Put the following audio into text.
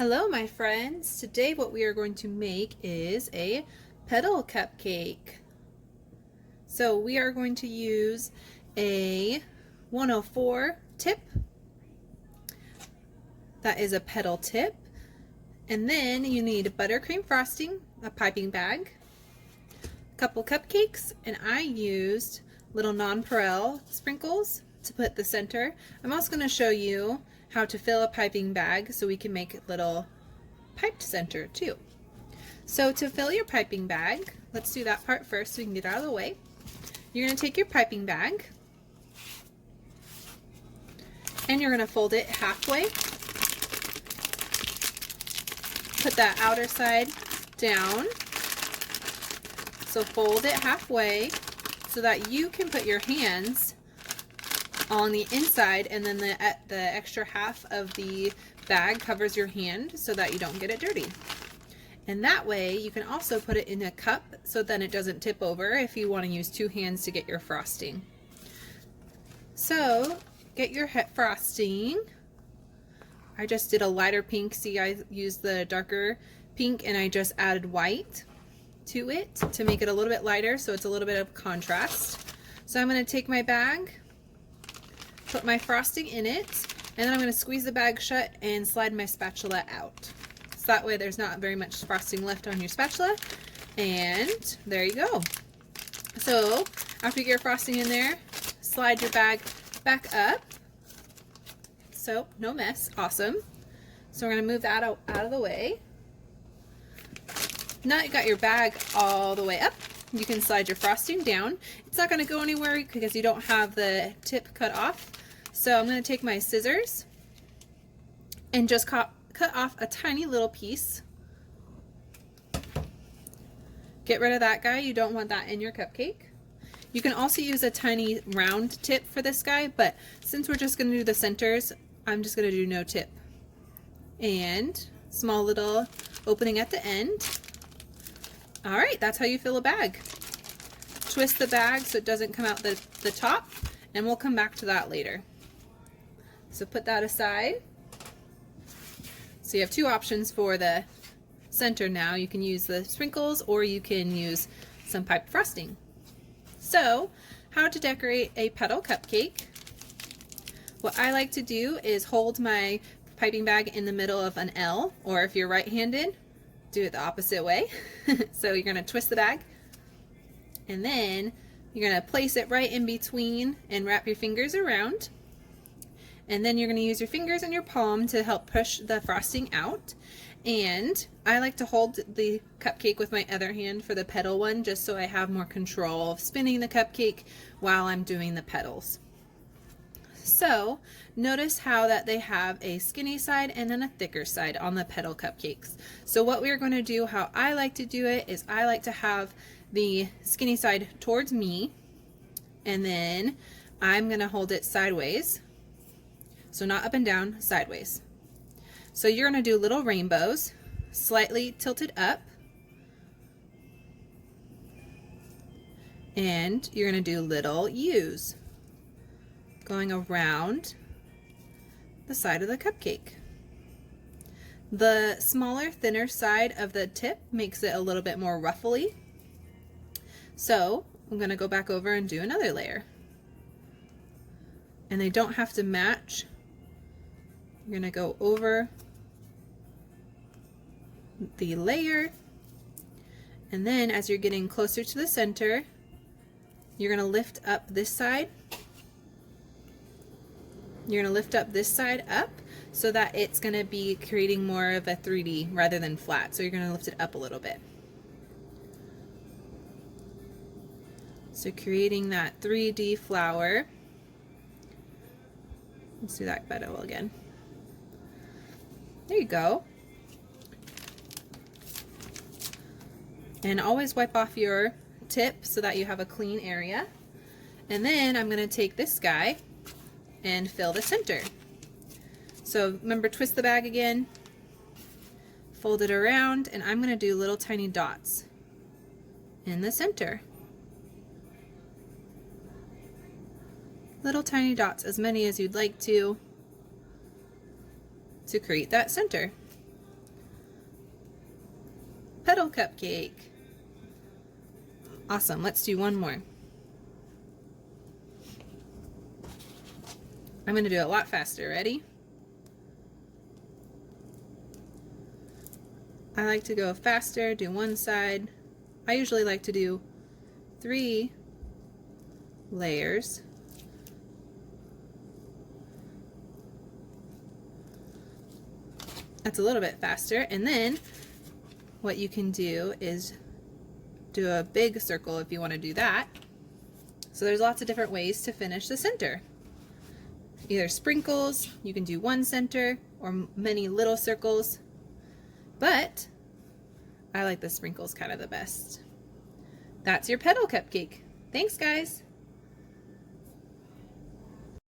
Hello my friends, today what we are going to make is a petal cupcake. So we are going to use a 104 tip, that is a petal tip, and then you need buttercream frosting, a piping bag, a couple cupcakes, and I used little nonpareil sprinkles to put the center. I'm also going to show you how to fill a piping bag so we can make a little piped center too. So to fill your piping bag, let's do that part first so we can get out of the way. You're going to take your piping bag and you're going to fold it halfway. Put that outer side down. So fold it halfway so that you can put your hands on the inside, and then the extra half of the bag covers your hand so that you don't get it dirty. And that way you can also put it in a cup so then it doesn't tip over if you want to use two hands to get your frosting. So get your frosting. I just did a lighter pink. See, I used the darker pink and I just added white to it to make it a little bit lighter so it's a little bit of contrast. So I'm going to take my bag, put my frosting in it, and then I'm going to squeeze the bag shut and slide my spatula out. So that way there's not very much frosting left on your spatula. And there you go. So after you get your frosting in there, slide your bag back up. So no mess. Awesome. So we're going to move that out of the way. Now you got your bag all the way up, you can slide your frosting down. It's not going to go anywhere because you don't have the tip cut off. So I'm going to take my scissors and just cut off a tiny little piece. Get rid of that guy. You don't want that in your cupcake. You can also use a tiny round tip for this guy, but since we're just going to do the centers, I'm just going to do no tip. And small little opening at the end. Alright, that's how you fill a bag. Twist the bag so it doesn't come out the top, and we'll come back to that later. So put that aside. So you have two options for the center now. You can use the sprinkles or you can use some piped frosting. So, how to decorate a petal cupcake. What I like to do is hold my piping bag in the middle of an L, or if you're right-handed, do it the opposite way. So you're going to twist the bag, and then you're going to place it right in between and wrap your fingers around. And then you're going to use your fingers and your palm to help push the frosting out. And I like to hold the cupcake with my other hand for the petal one, just so I have more control of spinning the cupcake while I'm doing the petals. So notice how that they have a skinny side and then a thicker side on the petal cupcakes. So what we're going to do, how I like to do it, is I like to have the skinny side towards me, and then I'm going to hold it sideways. So not up and down, sideways. So you're going to do little rainbows, slightly tilted up, and you're going to do little U's going around the side of the cupcake. The smaller, thinner side of the tip makes it a little bit more ruffly. So I'm going to go back over and do another layer. And they don't have to match. You're going to go over the layer, and then as you're getting closer to the center, you're going to lift up this side. You're going to lift up this side up so that it's going to be creating more of a 3D rather than flat. So you're going to lift it up a little bit. So creating that 3D flower. Let's do that better again. There you go. And always wipe off your tip so that you have a clean area. And then I'm going to take this guy and fill the center. So remember, twist the bag again, fold it around, and I'm going to do little tiny dots in the center. Little tiny dots, as many as you'd like to create that center. petal cupcake. Awesome. Let's do one more. I'm going to do it a lot faster. Ready? I like to go faster, do one side. I usually like to do 3 layers. That's a little bit faster. And then what you can do is do a big circle if you want to do that. So there's lots of different ways to finish the center. Either sprinkles, you can do one center, or many little circles. But I like the sprinkles kind of the best. That's your petal cupcake. Thanks, guys.